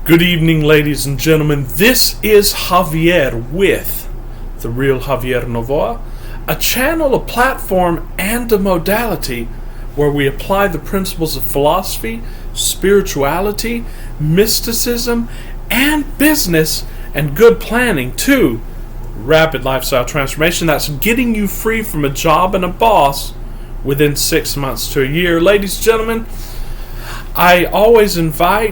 Good evening, ladies and gentlemen. This is Javier with The Real Javier Novoa, a channel, a platform, and a modality where we apply the principles of philosophy, spirituality, mysticism, and business and good planning to rapid lifestyle transformation that's getting you free from a job and a boss within 6 months to a year. Ladies and gentlemen, I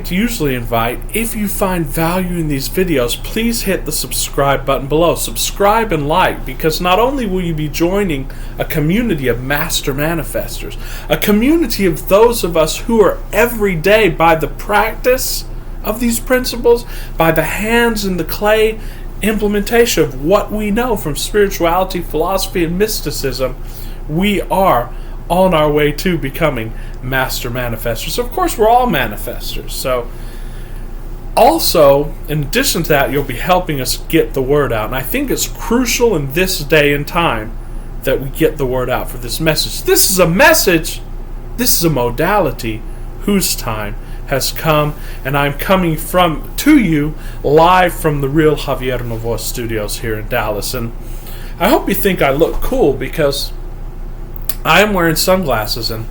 usually invite, if you find value in these videos, please hit the subscribe button below. Subscribe and like, because not only will you be joining a community of master manifestors, a community of those of us who are every day by the practice of these principles, by the hands in the clay implementation of what we know from spirituality, philosophy, and mysticism, we are on our way to becoming master manifestors. Of course, we're all manifestors. So, also, in addition to that, you'll be helping us get the word out. And I think it's crucial in this day and time that we get the word out for this message. This is a message, this is a modality whose time has come, and I'm coming to you live from the Real Javier Novoa studios here in Dallas. And I hope you think I look cool, because I am wearing sunglasses, and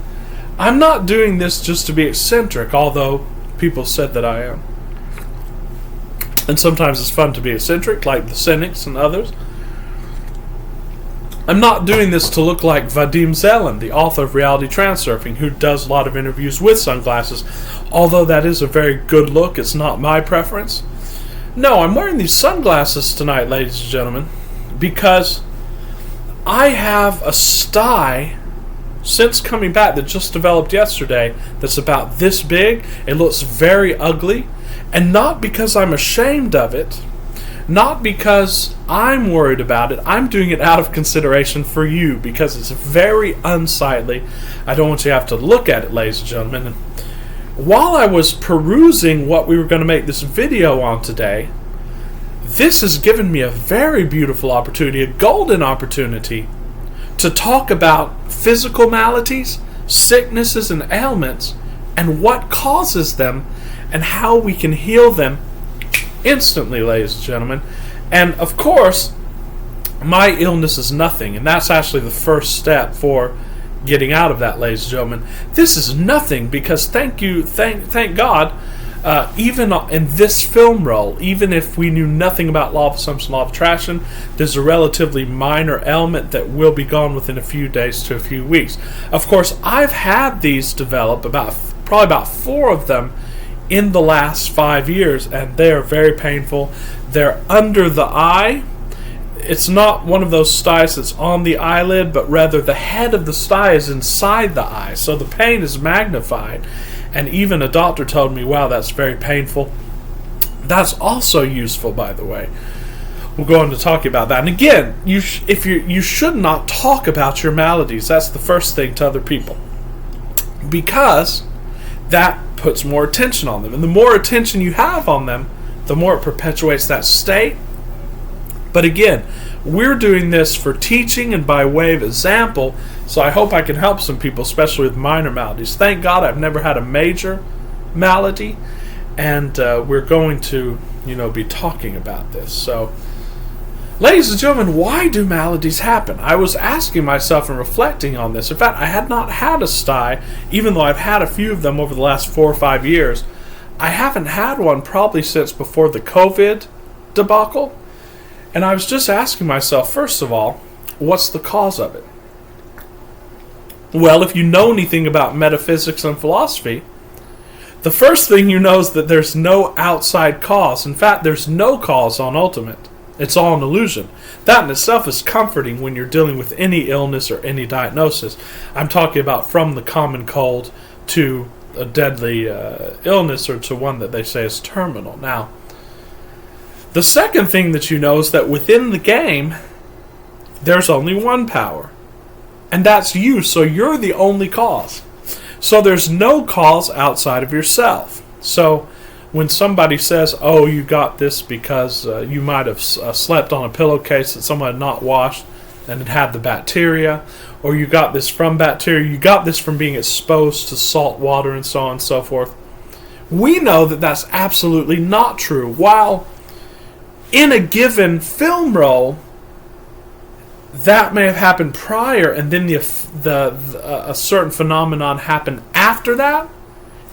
I'm not doing this just to be eccentric, although people said that I am. And sometimes it's fun to be eccentric, like the cynics and others. I'm not doing this to look like Vadim Zeland, the author of Reality Transurfing, who does a lot of interviews with sunglasses, although that is a very good look. It's not my preference. No, I'm wearing these sunglasses tonight, ladies and gentlemen, because I have a sty since coming back that just developed yesterday that's about this big. It looks very ugly, and not because I'm ashamed of it, not because I'm worried about it. I'm doing it out of consideration for you, because it's very unsightly. I don't want you to have to look at it, ladies and gentlemen. And while I was perusing what we were going to make this video on today, this has given me a very beautiful opportunity, a golden opportunity, to talk about physical maladies, sicknesses, and ailments, and what causes them, and how we can heal them instantly, ladies and gentlemen. And of course, my illness is nothing, and that's actually the first step for getting out of that, ladies and gentlemen. This is nothing, because thank God, even in this film role, even if we knew nothing about law of assumption, law of attraction, there's a relatively minor ailment that will be gone within a few days to a few weeks. Of course, I've had these develop probably about 4 of them in the last 5 years, and they are very painful. They're under the eye. It's not one of those styes that's on the eyelid, but rather the head of the sty is inside the eye, so the pain is magnified. And even a doctor told me, wow, that's very painful. That's also useful, by the way. We'll go on to talk about that. And again, you should not talk about your maladies. That's the first thing to other people, because that puts more attention on them. And the more attention you have on them, the more it perpetuates that state. But again, we're doing this for teaching and by way of example, so I hope I can help some people, especially with minor maladies. Thank God I've never had a major malady, and we're going to, be talking about this. So, ladies and gentlemen, why do maladies happen? I was asking myself and reflecting on this. In fact, I had not had a sty, even though I've had a few of them over the last 4 or 5 years. I haven't had one probably since before the COVID debacle. And I was just asking myself, first of all, what's the cause of it? Well, if you know anything about metaphysics and philosophy, the first thing you know is that there's no outside cause. In fact, there's no cause on ultimate. It's all an illusion. That in itself is comforting when you're dealing with any illness or any diagnosis. I'm talking about from the common cold to a deadly illness, or to one that they say is terminal. Now, the second thing that you know is that within the game, there's only one power, and that's you, so you're the only cause. So there's no cause outside of yourself. So when somebody says, oh, you got this because you might have slept on a pillowcase that someone had not washed and it had the bacteria, or you got this from bacteria, you got this from being exposed to salt water and so on and so forth, We know that that's absolutely not true. While in a given film role, that may have happened prior, and then a certain phenomenon happened after that.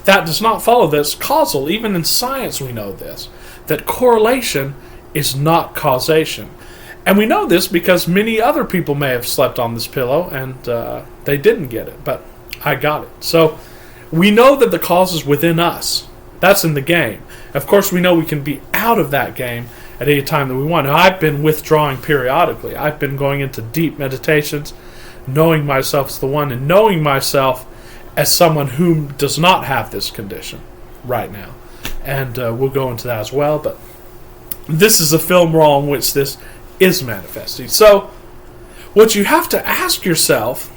That does not follow that it's causal. Even in science, we know this, that correlation is not causation. And we know this because many other people may have slept on this pillow and they didn't get it, but I got it. So we know that the cause is within us. That's in the game. Of course, we know we can be out of that game at any time that we want. Now, I've been withdrawing periodically. I've been going into deep meditations, knowing myself as the one, and knowing myself as someone who does not have this condition right now. And we'll go into that as well. But this is a film role in which this is manifesting. So, what you have to ask yourself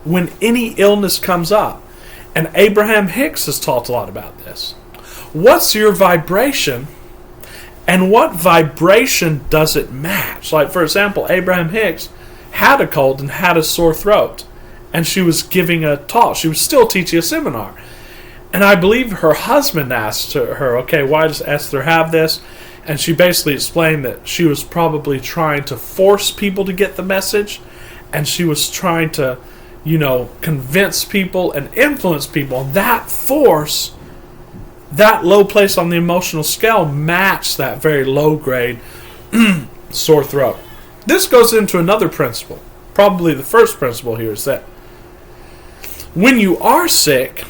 when any illness comes up, and Abraham Hicks has talked a lot about this, what's your vibration, and what vibration does it match? Like, for example, Abraham Hicks had a cold and had a sore throat, and she was giving a talk. She was still teaching a seminar. And I believe her husband asked her, okay, why does Esther have this? And she basically explained that she was probably trying to force people to get the message, and she was trying to, convince people and influence people. And that force, that low place on the emotional scale, matched that very low grade sore throat. This goes into another principle. Probably the first principle here is that when you are sick,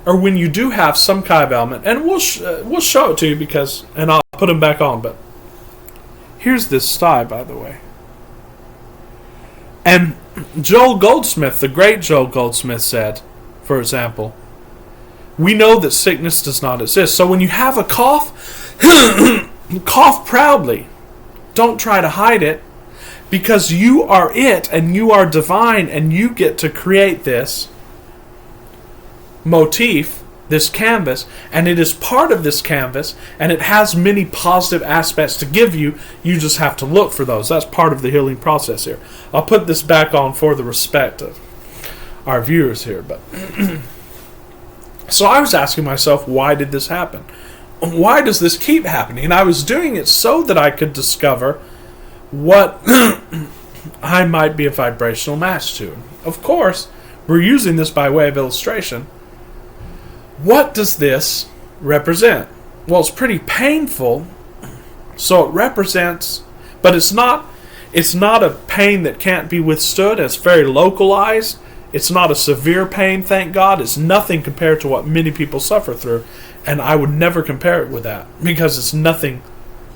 or when you do have some kind of ailment, and we'll show it to you and I'll put them back on, but here's this sty, by the way. And Joel Goldsmith, the great Joel Goldsmith, said, for example, we know that sickness does not exist. So when you have a cough, cough proudly. Don't try to hide it, because you are it, and you are divine, and you get to create this motif, this canvas, and it is part of this canvas, and it has many positive aspects to give you. You just have to look for those. That's part of the healing process here. I'll put this back on for the respect of our viewers here. But so I was asking myself, why did this happen? Why does this keep happening? And I was doing it so that I could discover what I might be a vibrational match to. Of course, we're using this by way of illustration. What does this represent? Well, it's pretty painful, so it represents, but it's not a pain that can't be withstood. It's very localized. It's not a severe pain, thank God. It's nothing compared to what many people suffer through, and I would never compare it with that, because it's nothing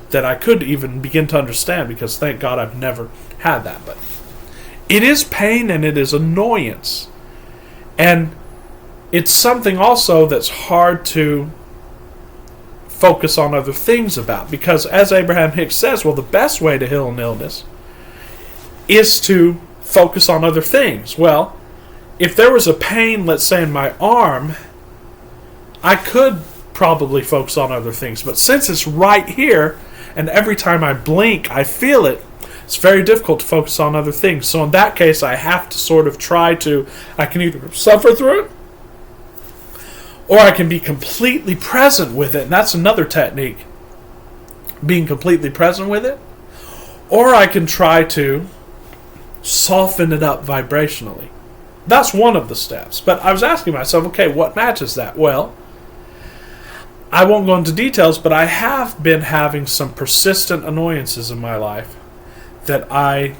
that I could even begin to understand, because thank God I've never had that. But it is pain, and it is annoyance, and it's something also that's hard to focus on other things about, because as Abraham Hicks says, well, the best way to heal an illness is to focus on other things. Well, if there was a pain, let's say in my arm, I could probably focus on other things, but since it's right here, and every time I blink I feel it, it's very difficult to focus on other things. So in that case, I have to sort of I can either suffer through it, or I can be completely present with it, and that's another technique, being completely present with it. Or I can try to soften it up vibrationally. That's one of the steps. But I was asking myself, okay, what matches that? Well, I won't go into details, but I have been having some persistent annoyances in my life that I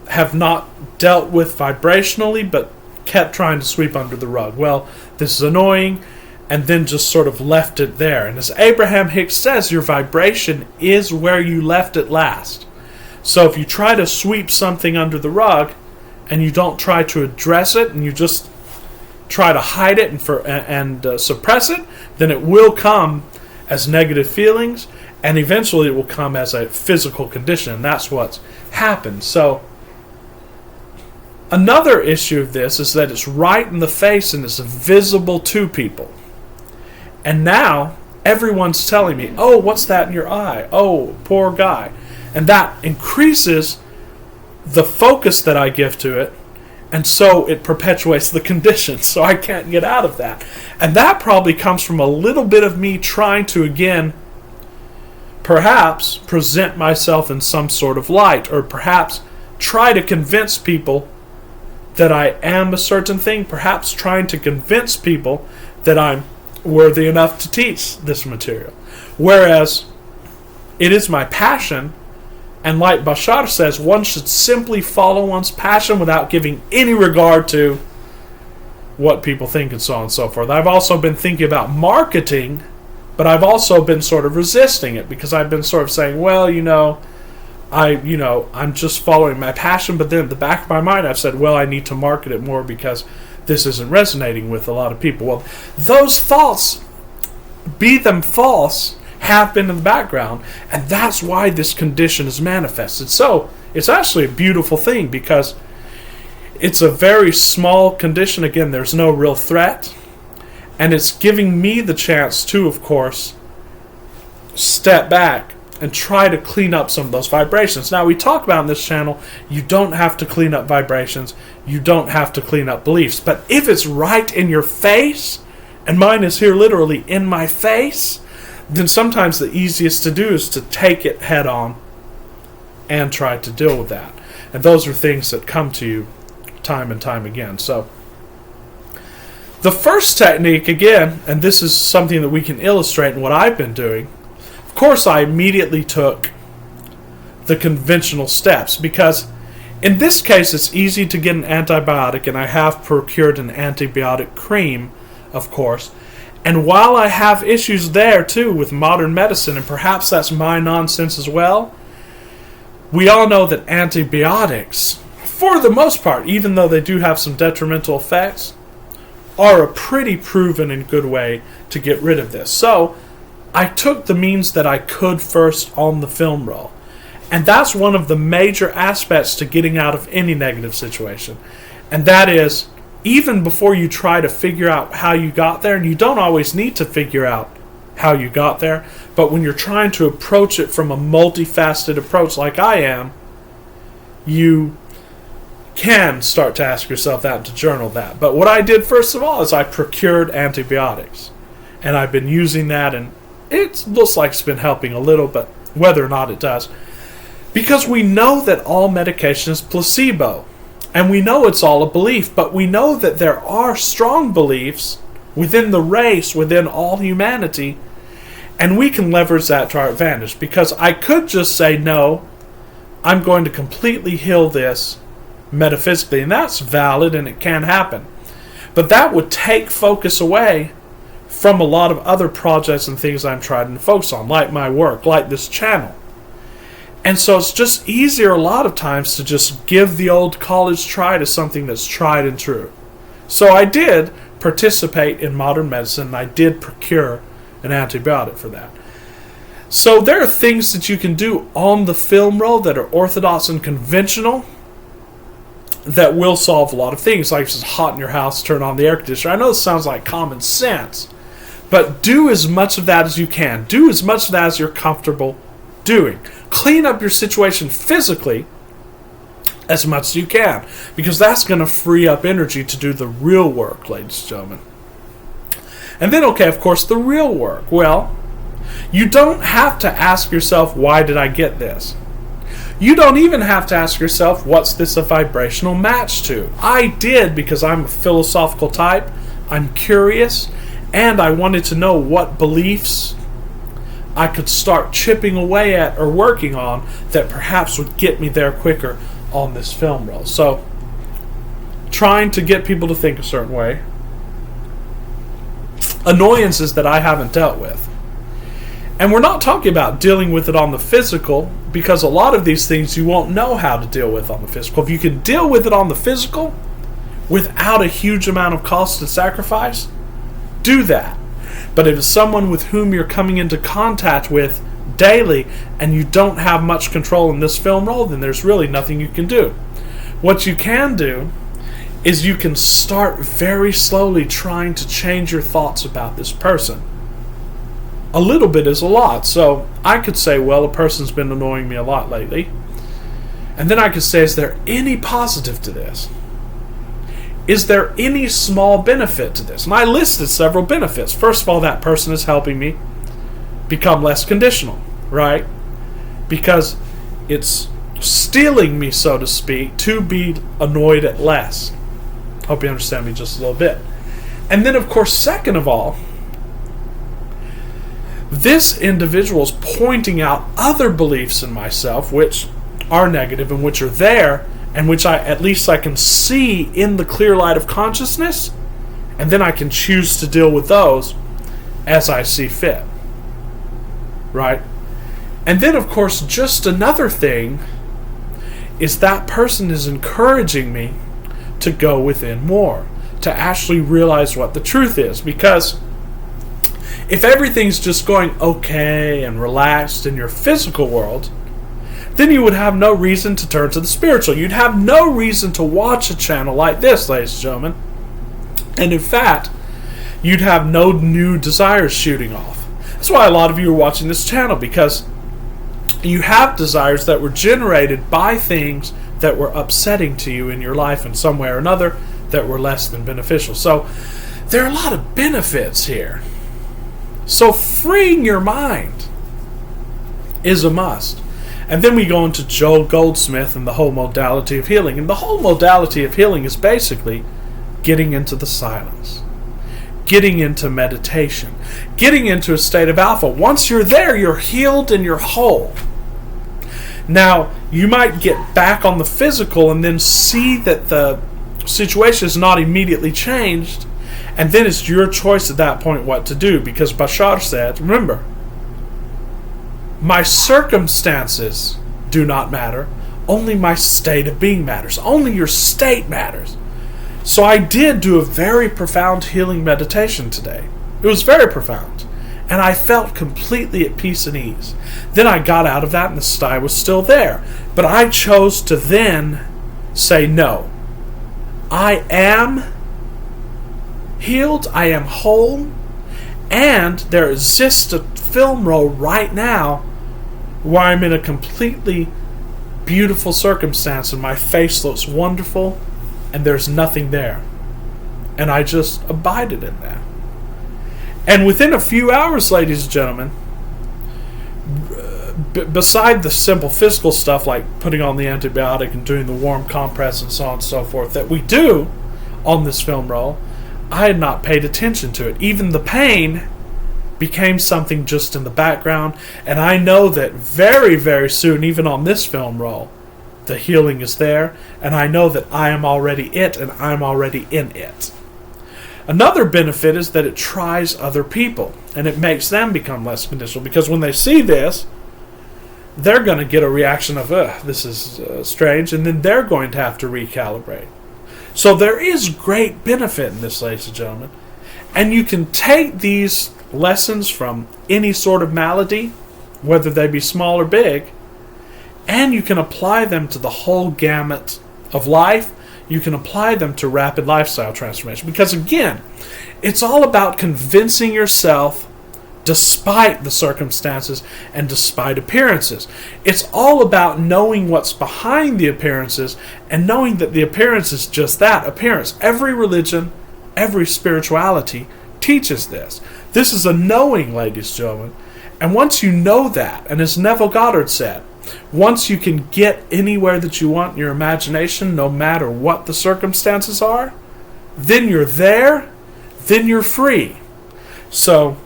have not dealt with vibrationally, but kept trying to sweep under the rug. Well, this is annoying, and then just sort of left it there. And as Abraham Hicks says, your vibration is where you left it last. So if you try to sweep something under the rug, and you don't try to address it, and you just try to hide it and suppress it, then it will come as negative feelings, and eventually it will come as a physical condition, and that's what's happened. So another issue of this is that it's right in the face and it's visible to people. And now everyone's telling me, oh, what's that in your eye? Oh, poor guy. And that increases the focus that I give to it, And so it perpetuates the condition, so I can't get out of that. And that probably comes from a little bit of me trying to, again, perhaps present myself in some sort of light, or perhaps try to convince people that I am a certain thing, perhaps trying to convince people that I'm worthy enough to teach this material. Whereas it is my passion, and like Bashar says, one should simply follow one's passion without giving any regard to what people think and so on and so forth. I've also been thinking about marketing, but I've also been sort of resisting it, because I've been sort of saying, well, I'm just following my passion, but then at the back of my mind I've said, well, I need to market it more because this isn't resonating with a lot of people. Well, those thoughts, be them false, have been in the background, and that's why this condition is manifested. So it's actually a beautiful thing, because it's a very small condition. Again, there's no real threat, and it's giving me the chance to, of course, step back and try to clean up some of those vibrations. Now, we talk about in this channel, you don't have to clean up vibrations, you don't have to clean up beliefs, but if it's right in your face, and mine is here literally in my face, then sometimes the easiest to do is to take it head on and try to deal with that. And those are things that come to you time and time again. So the first technique, again, and this is something that we can illustrate in what I've been doing, of course I immediately took the conventional steps, because in this case it's easy to get an antibiotic, and I have procured an antibiotic cream, of course. And while I have issues there too with modern medicine, and perhaps that's my nonsense as well, we all know that antibiotics, for the most part, even though they do have some detrimental effects, are a pretty proven and good way to get rid of this. So I took the means that I could first on the film roll. And that's one of the major aspects to getting out of any negative situation. And that is, even before you try to figure out how you got there, and you don't always need to figure out how you got there, but when you're trying to approach it from a multifaceted approach like I am, you can start to ask yourself that and to journal that. But what I did first of all is I procured antibiotics, and I've been using that, and it looks like it's been helping a little, but whether or not it does, because we know that all medication is placebo. And we know it's all a belief, but we know that there are strong beliefs within the race, within all humanity, and we can leverage that to our advantage. Because I could just say, no, I'm going to completely heal this metaphysically, and that's valid and it can happen. But that would take focus away from a lot of other projects and things I'm trying to focus on, like my work, like this channel. And so it's just easier a lot of times to just give the old college try to something that's tried and true. So I did participate in modern medicine, and I did procure an antibiotic for that. So there are things that you can do on the film roll that are orthodox and conventional that will solve a lot of things, like if it's hot in your house, turn on the air conditioner. I know this sounds like common sense, but do as much of that as you can. Do as much of that as you're comfortable doing. Clean up your situation physically as much as you can, because that's going to free up energy to do the real work, ladies and gentlemen. And then, okay, of course, the real work. Well, you don't have to ask yourself, why did I get this? You don't even have to ask yourself, what's this a vibrational match to? I did, because I'm a philosophical type, I'm curious, and I wanted to know what beliefs I could start chipping away at or working on that perhaps would get me there quicker on this film roll. So, trying to get people to think a certain way. Annoyances that I haven't dealt with. And we're not talking about dealing with it on the physical, because a lot of these things you won't know how to deal with on the physical. If you can deal with it on the physical without a huge amount of cost and sacrifice, do that. But if it's someone with whom you're coming into contact with daily and you don't have much control in this film roll, then there's really nothing you can do. What you can do is you can start very slowly trying to change your thoughts about this person. A little bit is a lot. So I could say, well, a person's been annoying me a lot lately. And then I could say, is there any positive to this? is there any small benefit to this? And I listed several benefits. First of all, that person is helping me become less conditional, right? Because it's stealing me, so to speak, to be annoyed at less. Hope you understand me just a little bit. And then, of course, second of all, this individual is pointing out other beliefs in myself which are negative and which are there, and which at least I can see in the clear light of consciousness, and then I can choose to deal with those as I see fit. Right? And then, of course, just another thing is that person is encouraging me to go within more, to actually realize what the truth is. Because if everything's just going okay and relaxed in your physical world, then you would have no reason to turn to the spiritual. You'd have no reason to watch a channel like this, ladies and gentlemen. And in fact, you'd have no new desires shooting off. That's why a lot of you are watching this channel, because you have desires that were generated by things that were upsetting to you in your life in some way or another that were less than beneficial. So there are a lot of benefits here. So freeing your mind is a must. And then we go into Joel Goldsmith and the whole modality of healing. And the whole modality of healing is basically getting into the silence, getting into meditation, getting into a state of alpha. Once you're there, you're healed and you're whole. Now, you might get back on the physical and then see that the situation is not immediately changed, and then it's your choice at that point what to do, because Bashar said, remember, my circumstances do not matter, only my state of being matters. Only your state matters. So I did do a very profound healing meditation today. It was very profound. And I felt completely at peace and ease. Then I got out of that and the sty was still there. But I chose to then say, no, I am healed, I am whole, and there exists a film roll right now where I'm in a completely beautiful circumstance and my face looks wonderful and there's nothing there. And I just abided in that. And within a few hours, ladies and gentlemen, beside the simple physical stuff like putting on the antibiotic and doing the warm compress and so on and so forth that we do on this film roll, I had not paid attention to it. Even the pain became something just in the background, and I know that very, very soon, even on this film roll, the healing is there, and I know that I am already it, and I'm already in it. Another benefit is that it tries other people, and it makes them become less conditional, because when they see this, they're going to get a reaction of, this is strange, and then they're going to have to recalibrate. So there is great benefit in this, ladies and gentlemen, and you can take these lessons from any sort of malady, whether they be small or big, and you can apply them to the whole gamut of life. You can apply them to rapid lifestyle transformation. Because again, it's all about convincing yourself despite the circumstances and despite appearances. It's all about knowing what's behind the appearances and knowing that the appearance is just that, appearance. Every religion, every spirituality teaches this. This is a knowing, ladies and gentlemen. And once you know that, and as Neville Goddard said, once you can get anywhere that you want in your imagination, no matter what the circumstances are, then you're there, then you're free. So,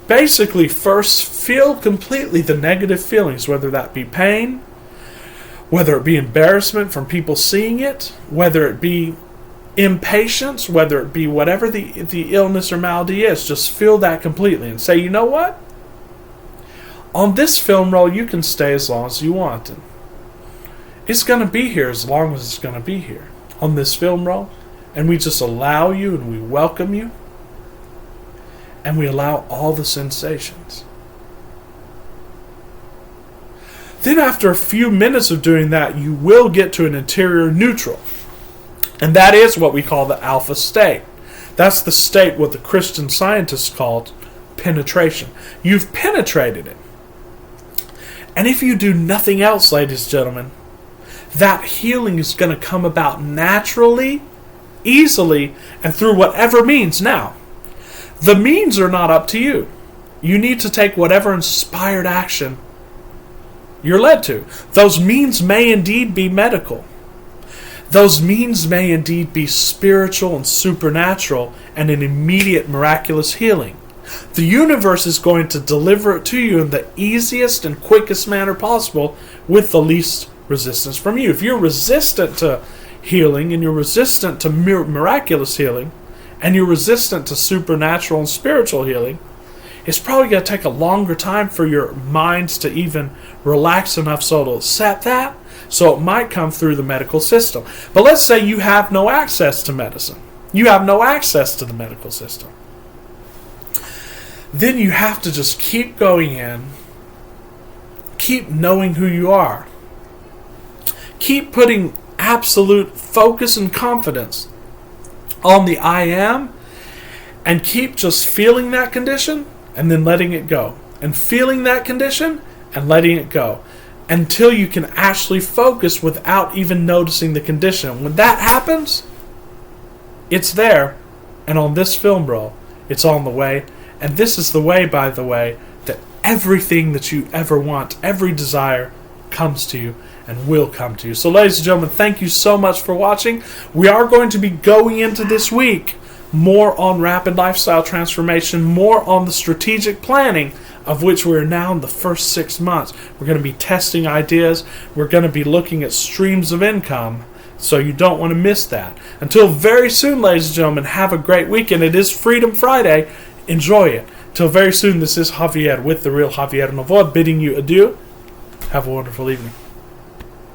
basically, first feel completely the negative feelings, whether that be pain, whether it be embarrassment from people seeing it, whether it be impatience, whether it be whatever the illness or malady is. Just feel that completely and say, you know what? On this film roll, you can stay as long as you want. And it's going to be here as long as it's going to be here on this film roll. And we just allow you and we welcome you. And we allow all the sensations. Then after a few minutes of doing that, you will get to an interior neutral. And that is what we call the alpha state. That's the state what the Christian scientists called penetration. You've penetrated it. And if you do nothing else, ladies and gentlemen, that healing is going to come about naturally easily and through whatever means. Now, the means are not up to you. You need to take whatever inspired action you're led to. Those means may indeed be medical. Those means may indeed be spiritual and supernatural and an immediate miraculous healing. The universe is going to deliver it to you in the easiest and quickest manner possible with the least resistance from you. If you're resistant to healing and you're resistant to miraculous healing and you're resistant to supernatural and spiritual healing, it's probably going to take a longer time for your minds to even relax enough so to accept that. So it might come through the medical system. But let's say you have no access to medicine. You have no access to the medical system. Then you have to just keep going in. Keep knowing who you are. Keep putting absolute focus and confidence on the I am. And keep just feeling that condition and then letting it go. And feeling that condition and letting it go. Until you can actually focus without even noticing the condition. When that happens, it's there. And on this film roll, it's on the way. And this is the way, by the way, that everything that you ever want, every desire, comes to you and will come to you. So, ladies and gentlemen, thank you so much for watching. We are going to be going into this week more on rapid lifestyle transformation, more on the strategic planning, of which we're now in the first 6 months. We're going to be testing ideas. We're going to be looking at streams of income. So you don't want to miss that. Until very soon, ladies and gentlemen, have a great weekend. It is Freedom Friday. Enjoy it. Till very soon, this is Javier with The Real Javier Novoa bidding you adieu. Have a wonderful evening.